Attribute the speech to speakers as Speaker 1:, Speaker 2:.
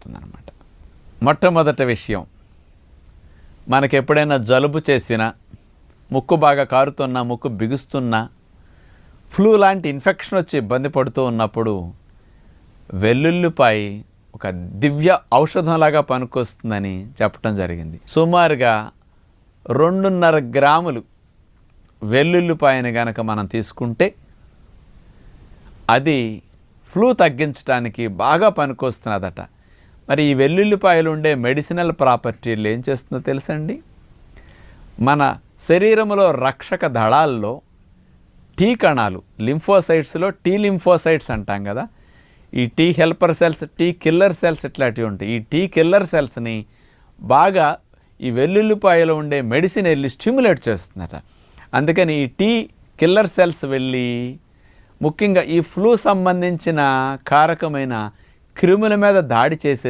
Speaker 1: చెప్తుందన్నమాట. మొట్టమొదటి విషయం, మనకి ఎప్పుడైనా జలుబు చేసినా, ముక్కు బాగా కారుతున్నా, ముక్కు బిగుస్తున్నా, ఫ్లూ లాంటి ఇన్ఫెక్షన్ వచ్చి ఇబ్బంది పడుతూ ఉన్నప్పుడు వెల్లుల్లిపాయ ఒక దివ్య ఔషధంలాగా పనికొస్తుందని చెప్పడం జరిగింది. సుమారుగా 2.5 గ్రాములు వెల్లుల్లిపాయని గనక మనం తీసుకుంటే అది ఫ్లూ తగ్గించడానికి బాగా పనికొస్తున్నదట. మరి ఈ వెల్లుల్లిపాయలు ఉండే మెడిసినల్ ప్రాపర్టీలు ఏం చేస్తుందో తెలుసండి? మన శరీరంలో రక్షక దళాల్లో టీ కణాలు, లింఫోసైట్స్లో టీ లింఫోసైట్స్ అంటాం కదా, ఈ T helper cells, T killer cells ఇట్లాంటివి ఉంటాయి. ఈ టీ కిల్లర్ సెల్స్ని బాగా ఈ వెల్లుల్లిపాయలో ఉండే మెడిసిన్ వెళ్ళి స్టిమ్యులేట్ చేస్తుందట. అందుకని ఈ టీ కిల్లర్ సెల్స్ వెళ్ళి ముఖ్యంగా ఈ ఫ్లూ సంబంధించిన కారకమైన క్రిముల మీద దాడి చేసే